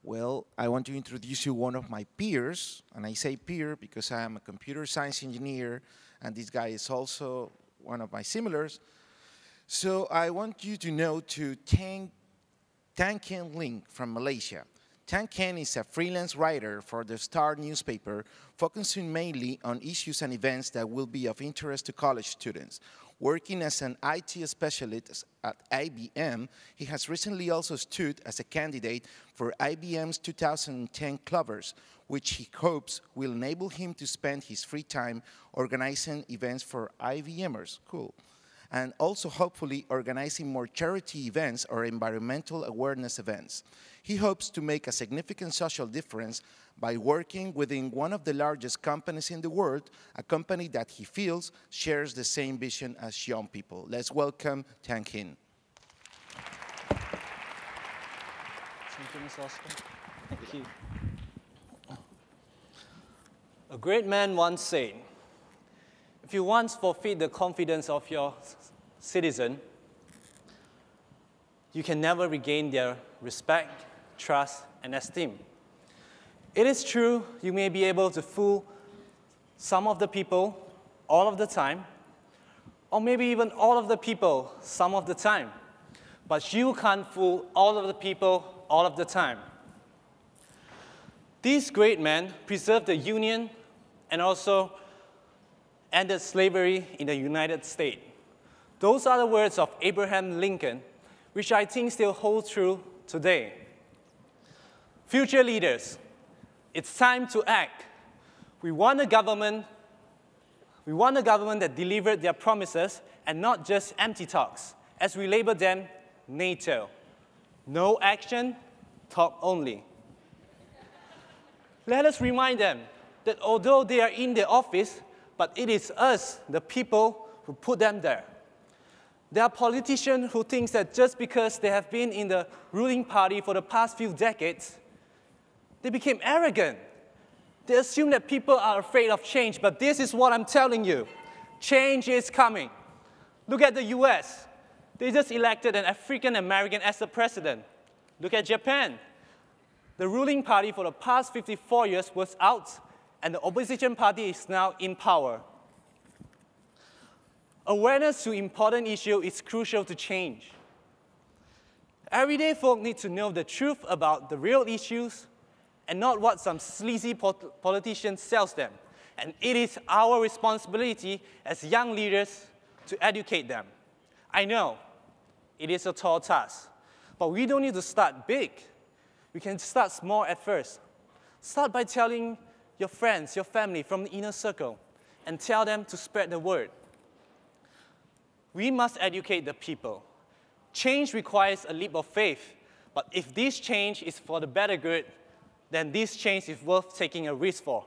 Well, I want to introduce you one of my peers, and I say peer because I am a computer science engineer, and this guy is also one of my similars. So I want you to know to Tan Ling from Malaysia. Tan Ken is a freelance writer for the Star newspaper, focusing mainly on issues and events that will be of interest to college students. Working as an IT specialist at IBM, he has recently also stood as a candidate for IBM's 2010 Clovers, which he hopes will enable him to spend his free time organizing events for IBMers. Cool. And also hopefully organizing more charity events or environmental awareness events. He hopes to make a significant social difference by working within one of the largest companies in the world, a company that he feels shares the same vision as young people. Let's welcome Tan Kin. Thank you, Ms. Oscar. Thank you. A great man once said, if you once forfeit the confidence of your citizen, you can never regain their respect, trust, and esteem. It is true, you may be able to fool some of the people all of the time, or maybe even all of the people some of the time, but you can't fool all of the people all of the time. These great men preserved the Union and also ended slavery in the United States. Those are the words of Abraham Lincoln, which I think still hold true today. Future leaders, it's time to act. We want a government that delivered their promises and not just empty talks, as we label them NATO. No action, talk only. Let us remind them that although they are in the office, but it is us, the people, who put them there. There are politicians who think that just because they have been in the ruling party for the past few decades, they became arrogant. They assume that people are afraid of change, but this is what I'm telling you. Change is coming. Look at the US. They just elected an African American as the president. Look at Japan. The ruling party for the past 54 years was out, and the opposition party is now in power. Awareness to important issues is crucial to change. Everyday folk need to know the truth about the real issues and not what some sleazy politician sells them. And it is our responsibility as young leaders to educate them. I know it is a tall task, but we don't need to start big. We can start small at first. Start by telling your friends, your family from the inner circle, and tell them to spread the word. We must educate the people. Change requires a leap of faith, but if this change is for the better good, then this change is worth taking a risk for.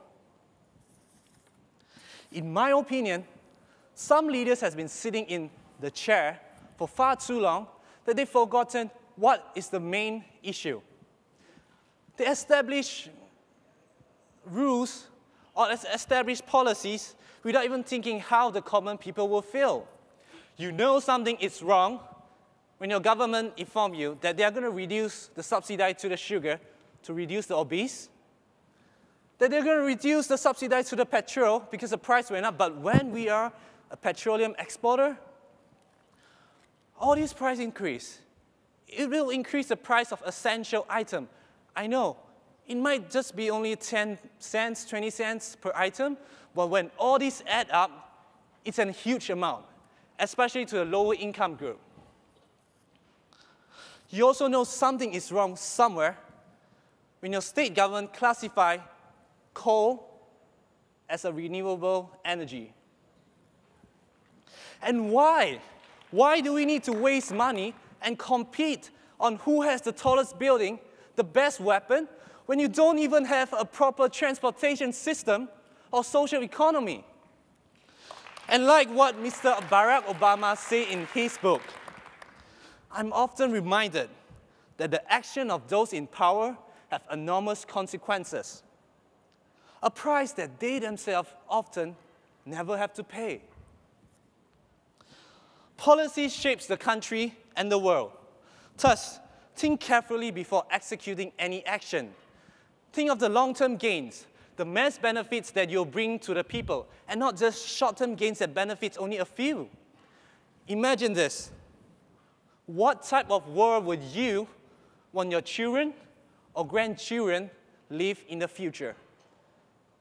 In my opinion, some leaders have been sitting in the chair for far too long that they've forgotten what is the main issue. They establish rules or establish policies without even thinking how the common people will feel. You know something is wrong when your government informs you that they are going to reduce the subsidy to the sugar to reduce the obese, that they're going to reduce the subsidy to the petrol because the price went up, but when we are a petroleum exporter, all these price increase. It will increase the price of essential item. I know, it might just be only 10 cents, 20 cents per item, but when all these add up, it's a huge amount, especially to the lower income group. You also know something is wrong somewhere when your state government classify coal as a renewable energy. And why? Why do we need to waste money and compete on who has the tallest building, the best weapon, when you don't even have a proper transportation system or social economy? And like what Mr. Barack Obama said in his book, I'm often reminded that the action of those in power have enormous consequences, a price that they themselves often never have to pay. Policy shapes the country and the world. Thus, think carefully before executing any action. Think of the long-term gains, the mass benefits that you'll bring to the people, and not just short-term gains that benefits only a few. Imagine this. What type of world would you want your children or grandchildren live in the future?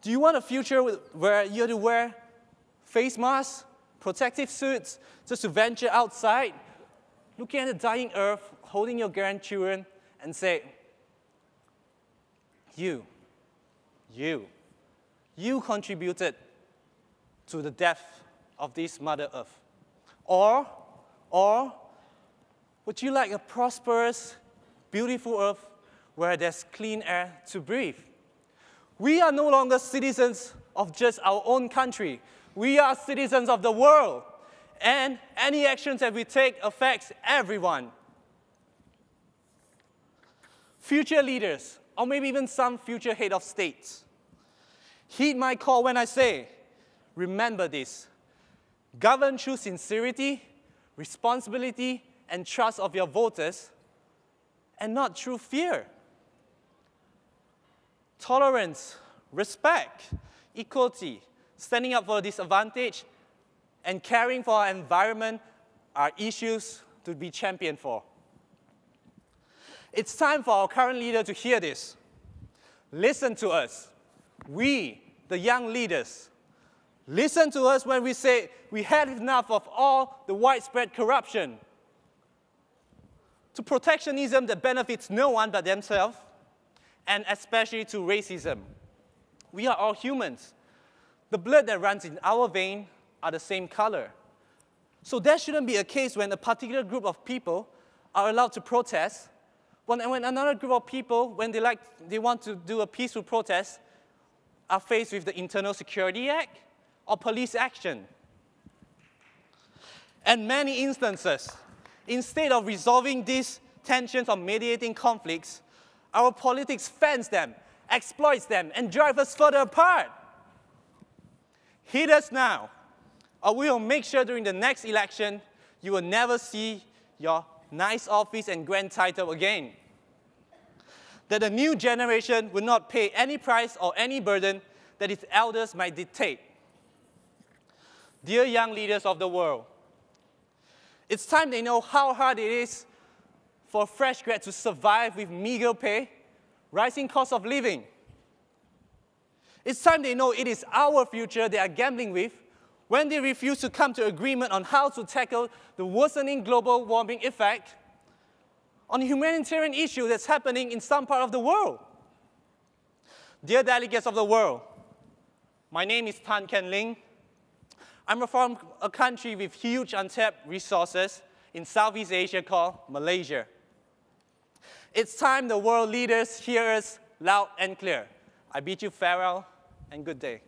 Do you want a future where you have to wear face masks, protective suits, just to venture outside, looking at the dying earth, holding your grandchildren, and say, you contributed to the death of this Mother Earth? Or would you like a prosperous, beautiful earth where there's clean air to breathe? We are no longer citizens of just our own country. We are citizens of the world. And any actions that we take affects everyone. Future leaders, or maybe even some future head of states, heed my call when I say, remember this. Govern through sincerity, responsibility, and trust of your voters, and not through fear. Tolerance, respect, equality, standing up for the disadvantaged, and caring for our environment are issues to be championed for. It's time for our current leader to hear this. Listen to us. We, the young leaders, listen to us when we say we had enough of all the widespread corruption, to protectionism that benefits no one but themselves, and especially to racism. We are all humans. The blood that runs in our vein are the same color. So there shouldn't be a case when a particular group of people are allowed to protest, when another group of people, when they want to do a peaceful protest, are faced with the Internal Security Act or police action. And many instances, instead of resolving these tensions or mediating conflicts, our politics fans them, exploits them, and drive us further apart. Heed us now, or we will make sure during the next election you will never see your nice office and grand title again. That the new generation will not pay any price or any burden that its elders might dictate. Dear young leaders of the world, it's time they know how hard it is for a fresh grad to survive with meager pay, rising cost of living. It's time they know it is our future they are gambling with when they refuse to come to agreement on how to tackle the worsening global warming effect on a humanitarian issue that's happening in some part of the world. Dear delegates of the world, my name is Ling. I'm from a country with huge untapped resources in Southeast Asia called Malaysia. It's time the world leaders hear us loud and clear. I bid you farewell and good day.